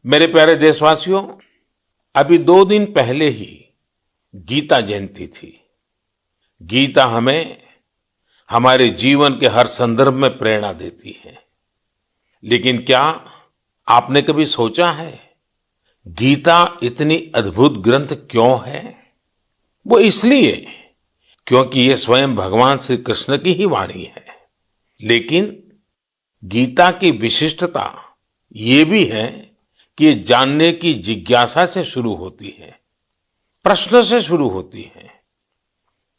मेरे प्यारे देशवासियों, अभी 2 दिन पहले ही गीता जयंती थी। गीता हमें हमारे जीवन के हर संदर्भ में प्रेरणा देती है। लेकिन क्या आपने कभी सोचा है, गीता इतनी अद्भुत ग्रंथ क्यों है? वो इसलिए क्योंकि ये स्वयं भगवान श्री कृष्ण की ही वाणी है। लेकिन गीता की विशिष्टता ये भी है कि ये जानने की जिज्ञासा से शुरू होती है, प्रश्न से शुरू होती है।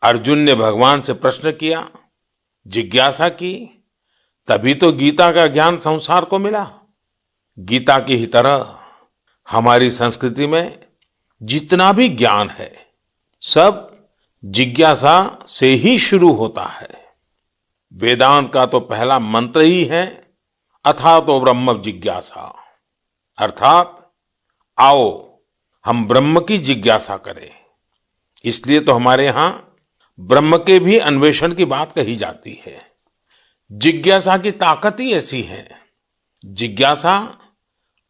अर्जुन ने भगवान से प्रश्न किया, जिज्ञासा की, तभी तो गीता का ज्ञान संसार को मिला। गीता की ही तरह हमारी संस्कृति में जितना भी ज्ञान है, सब जिज्ञासा से ही शुरू होता है। वेदांत का तो पहला मंत्र ही है, अथातो ब्रह्म जिज्ञासा, अर्थात आओ हम ब्रह्म की जिज्ञासा करें। इसलिए तो हमारे यहां ब्रह्म के भी अन्वेषण की बात कही जाती है। जिज्ञासा की ताकत ही ऐसी है। जिज्ञासा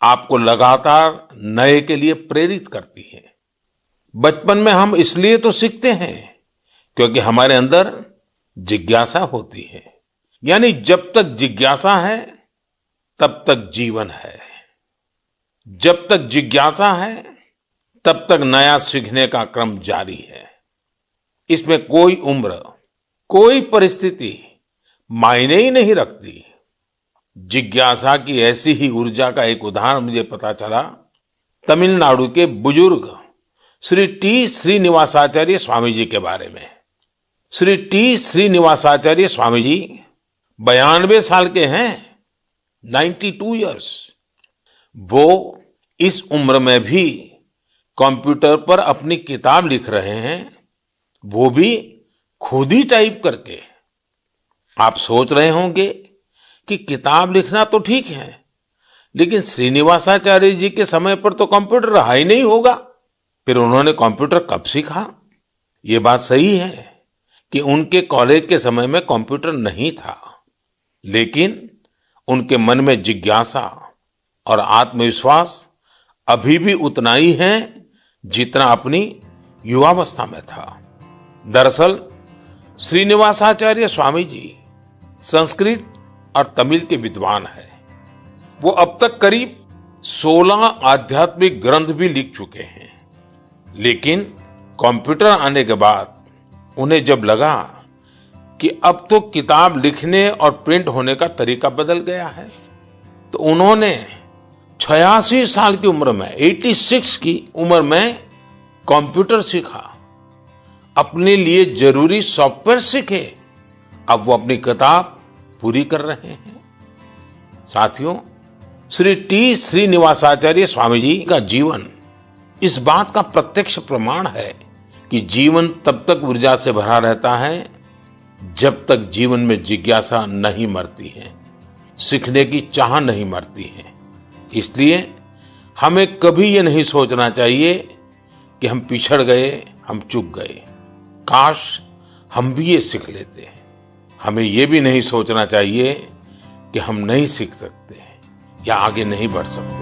आपको लगातार नए के लिए प्रेरित करती है। बचपन में हम इसलिए तो सीखते हैं क्योंकि हमारे अंदर जिज्ञासा होती है। यानी जब तक जिज्ञासा है तब तक जीवन है। जब तक जिज्ञासा है तब तक नया सीखने का क्रम जारी है। इसमें कोई उम्र, कोई परिस्थिति मायने ही नहीं रखती। जिज्ञासा की ऐसी ही ऊर्जा का एक उदाहरण मुझे पता चला तमिलनाडु के बुजुर्ग श्री टी श्रीनिवासाचार्य स्वामी जी के बारे में। श्री टी श्रीनिवासाचार्य स्वामी जी 92 साल के हैं, 92 इयर्स। वो इस उम्र में भी कंप्यूटर पर अपनी किताब लिख रहे हैं, वो भी खुद ही टाइप करके। आप सोच रहे होंगे कि किताब लिखना तो ठीक है, लेकिन श्रीनिवासाचार्य जी के समय पर तो कंप्यूटर रहा ही नहीं होगा। फिर उन्होंने कंप्यूटर कब सीखा? ये बात सही है कि उनके कॉलेज के समय में कंप्यूटर नहीं था, लेकिन उनके मन में जिज्ञासा और आत्मविश्वास अभी भी उतना ही है जितना अपनी युवावस्था में था। दरअसल श्रीनिवासाचार्य स्वामी जी संस्कृत और तमिल के विद्वान हैं। वो अब तक करीब 16 आध्यात्मिक ग्रंथ भी लिख चुके हैं। लेकिन कंप्यूटर आने के बाद उन्हें जब लगा कि अब तो किताब लिखने और प्रिंट होने का तरीका बदल गया है, तो उन्होंने 86 साल की उम्र में, 86 की उम्र में कंप्यूटर सीखा, अपने लिए जरूरी सॉफ्टवेयर सीखे। अब वो अपनी किताब पूरी कर रहे हैं। साथियों, श्री टी श्रीनिवासाचार्य स्वामी जी का जीवन इस बात का प्रत्यक्ष प्रमाण है कि जीवन तब तक ऊर्जा से भरा रहता है जब तक जीवन में जिज्ञासा नहीं मरती है, सीखने की चाह नहीं मरती है। इसलिए हमें कभी ये नहीं सोचना चाहिए कि हम पिछड़ गए, हम चूक गए, काश हम भी ये सीख लेते। हमें ये भी नहीं सोचना चाहिए कि हम नहीं सीख सकते या आगे नहीं बढ़ सकते।